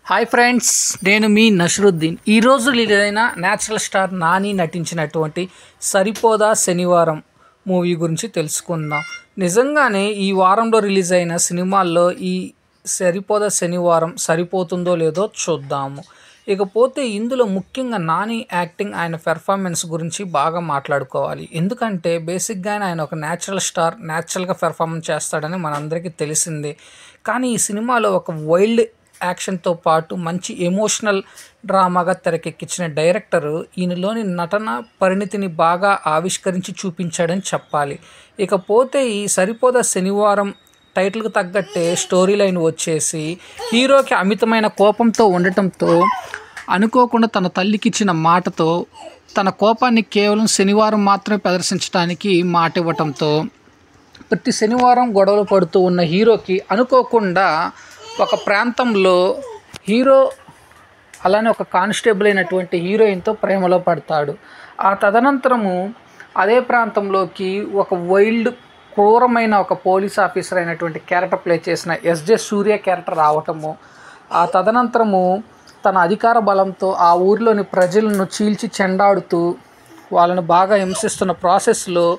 Hi friends, నేను మీ నషరుద్దీన్. ఈరోజు release అయిన న్యాచురల్ స్టార్ నాని నటించినటువంటి సరిపోదా శనివారం మూవీ గురించి తెలుసుకుందాం. నిజంగానే ఈ వారంలో రిలీజ్ అయిన సినిమాల్లో ఈ సరిపోదా శనివారం సరిపోతుందో లేదో చూద్దాము. ఇకపోతే ఇందులో ముఖ్యంగా నాని యాక్టింగ్, ఆయన పెర్ఫార్మెన్స్ గురించి బాగా మాట్లాడుకోవాలి. ఎందుకంటే బేసిక్గానే ఆయన ఒక న్యాచురల్ స్టార్, న్యాచురల్గా పెర్ఫార్మెన్స్ చేస్తాడని మనందరికీ తెలిసిందే. కానీ ఈ సినిమాలో ఒక వైల్డ్ యాక్షన్తో పాటు మంచి ఎమోషనల్ డ్రామాగా తెరకెక్కించిన డైరెక్టరు ఈయనలోని నటన పరిణితిని బాగా ఆవిష్కరించి చూపించాడని చెప్పాలి. ఇకపోతే ఈ సరిపోదా శనివారం టైటిల్కి తగ్గట్టే స్టోరీ లైన్ వచ్చేసి హీరోకి అమితమైన కోపంతో ఉండటంతో అనుకోకుండా తన తల్లికి ఇచ్చిన మాటతో తన కోపాన్ని కేవలం శనివారం మాత్రమే ప్రదర్శించడానికి మాట ఇవ్వటంతో ప్రతి శనివారం గొడవలు పడుతూ ఉన్న హీరోకి అనుకోకుండా ఒక ప్రాంతంలో హీరో అలానే ఒక కానిస్టేబుల్ అయినటువంటి హీరోయిన్తో ప్రేమలో పడతాడు. ఆ తదనంతరము అదే ప్రాంతంలోకి ఒక వైల్డ్ క్రూరమైన ఒక పోలీస్ ఆఫీసర్ అయినటువంటి క్యారెక్టర్ ప్లే చేసిన ఎస్జే సూర్య క్యారెక్టర్ రావటము, ఆ తదనంతరము తన అధికార బలంతో ఆ ఊరిలోని ప్రజలను చీల్చి చెండాడుతూ వాళ్ళను బాగా హింసిస్తున్న ప్రాసెస్లో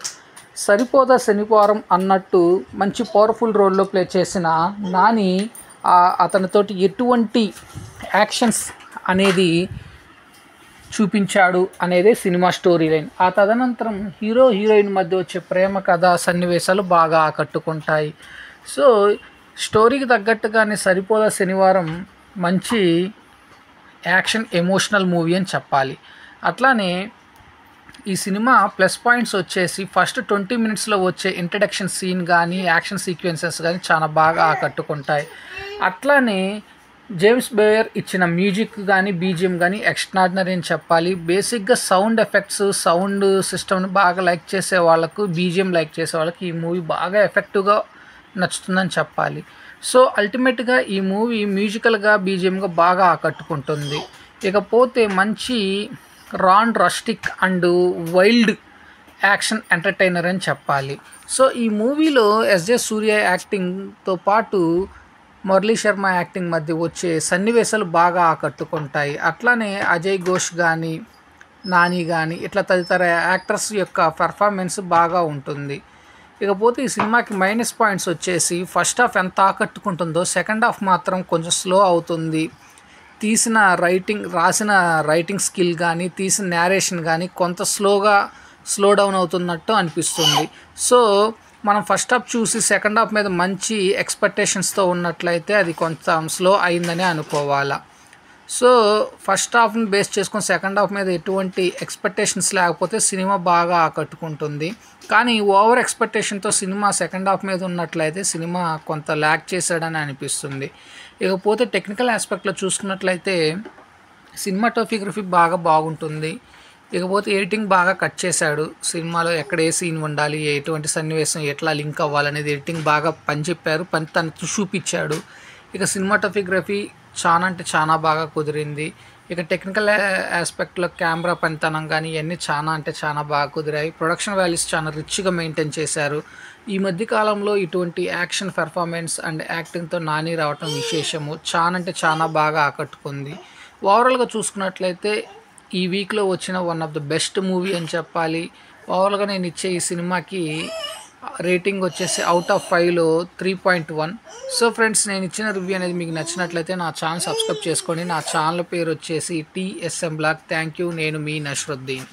సరిపోదా శనివారం అన్నట్టు మంచి పవర్ఫుల్ రోల్లో ప్లే చేసిన నాని అతనితోటి ఎటువంటి యాక్షన్స్ అనేది చూపించాడు అనేదే సినిమా స్టోరీ లైన్. ఆ తదనంతరం హీరో హీరోయిన్ మధ్య వచ్చే ప్రేమ కథ సన్నివేశాలు బాగా ఆకట్టుకుంటాయి. సో స్టోరీకి తగ్గట్టుగానే సరిపోదా శనివారం మంచి యాక్షన్ ఎమోషనల్ మూవీ అని చెప్పాలి. అట్లానే ఈ సినిమా ప్లస్ పాయింట్స్ వచ్చేసి ఫస్ట్ 20 మినిట్స్లో వచ్చే ఇంట్రడక్షన్ సీన్ కానీ యాక్షన్ సీక్వెన్సెస్ కానీ చాలా బాగా ఆకట్టుకుంటాయి. అట్లానే జేమ్స్ బేయర్ ఇచ్చిన మ్యూజిక్ కానీ బీజిఎం కానీ ఎక్స్ట్రాడినరీ అని చెప్పాలి. బేసిక్గా సౌండ్ ఎఫెక్ట్స్, సౌండ్ సిస్టమ్ని బాగా లైక్ చేసే వాళ్ళకు, బీజిఎం లైక్ చేసే వాళ్ళకి ఈ మూవీ బాగా ఎఫెక్టివ్గా నచ్చుతుందని చెప్పాలి. సో అల్టిమేట్గా ఈ మూవీ మ్యూజికల్గా బీజిఎంగా బాగా ఆకట్టుకుంటుంది. ఇకపోతే మంచి rustic and wild action entertainer అని చెప్పాలి. సో ఈ మూవీలో ఎస్జే సూర్య యాక్టింగ్తో పాటు మురళీ శర్మ యాక్టింగ్ మధ్య వచ్చే సన్నివేశాలు బాగా ఆకట్టుకుంటాయి. అట్లానే అజయ్ ఘోష్ కానీ, నాని కానీ ఇట్లా తదితర యాక్టర్స్ యొక్క పెర్ఫార్మెన్స్ బాగా ఉంటుంది. ఇకపోతే ఈ సినిమాకి మైనస్ పాయింట్స్ వచ్చేసి ఫస్ట్ హాఫ్ ఎంత ఆకట్టుకుంటుందో సెకండ్ హాఫ్ మాత్రం కొంచెం స్లో అవుతుంది. రాసిన రైటింగ్ స్కిల్ కానీ, తీసిన నేరేషన్ కానీ కొంత స్లో డౌన్ అవుతున్నట్టు అనిపిస్తుంది. సో మనం ఫస్ట్ హాఫ్ చూసి సెకండ్ హాఫ్ మీద మంచి ఎక్స్పెక్టేషన్స్తో ఉన్నట్లయితే అది కొంచెం స్లో అయిందని అనుకోవాలా. సో ఫస్ట్ హాఫ్ని బేస్ చేసుకొని సెకండ్ హాఫ్ మీద ఎటువంటి ఎక్స్పెక్టేషన్స్ లేకపోతే సినిమా బాగా ఆకట్టుకుంటుంది. కానీ ఓవర్ ఎక్స్పెక్టేషన్తో సినిమా సెకండ్ హాఫ్ మీద ఉన్నట్లయితే సినిమా కొంత ల్యాక్ చేశాడని అనిపిస్తుంది. ఇకపోతే టెక్నికల్ ఆస్పెక్ట్లో చూసుకున్నట్లయితే సినిమాటోగ్రఫీ బాగుంటుంది. ఇకపోతే ఎడిటింగ్ బాగా కట్ చేశాడు. సినిమాలో ఎక్కడ ఏ సీన్ ఉండాలి, ఎటువంటి సన్నివేశం ఎట్లా లింక్ అవ్వాలనేది ఎడిటింగ్ బాగా పనిచెప్పారు, తను చూపించాడు. ఇక సినిమాటోగ్రఫీ చాలా బాగా కుదిరింది. ఇక టెక్నికల్ ఆస్పెక్ట్లో కెమెరా పనితనం కానీ ఇవన్నీ చాలా బాగా కుదిరాయి. ప్రొడక్షన్ వాల్యూస్ చాలా రిచ్గా మెయింటైన్ చేశారు. ఈ మధ్య కాలంలో ఇటువంటి యాక్షన్ పెర్ఫార్మెన్స్ అండ్ యాక్టింగ్తో నాని రావటం విశేషము. చాలా బాగా ఆకట్టుకుంది. ఓవరాల్గా చూసుకున్నట్లయితే ఈ వీక్లో వచ్చిన one of the best movie అని చెప్పాలి. ఓవరాల్గా నేను ఇచ్చే ఈ సినిమాకి రేటింగ్ వచ్చేసి అవుట్ ఆఫ్ 5లో 3.1. సో ఫ్రెండ్స్, నేను ఇచ్చిన రివ్యూ అనేది మీకు నచ్చినట్లయితే నా ఛానల్ సబ్స్క్రైబ్ చేసుకోండి. నా ఛానల్ పేరు వచ్చేసి TSM Blog. Thank you. నేను మీ నషరుద్దీన్.